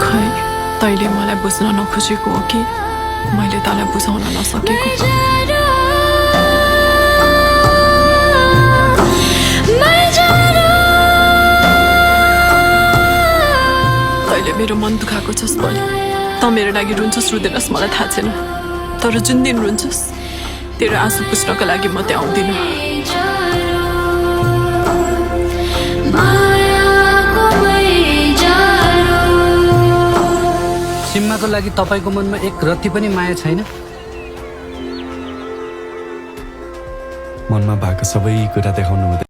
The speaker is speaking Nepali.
खै तैँले मलाई बुझ्न नखोजेको हो कि मैले तँलाई बुझाउन नसकेको? तैँले मेरो मन दुखाएको छस् भने त मेरो लागि रुन्छस् रुँदैनस् मलाई थाहा छैन, तर जुन दिन रुन्छस् तेरो आँसु पुस्नको लागि म त्यहाँ आउँदिनँ। सिम्माको लागि तपाईको मनमा एक रत्ती पनि माया छैन? मनमा भएको सबै कुरा देखाउनु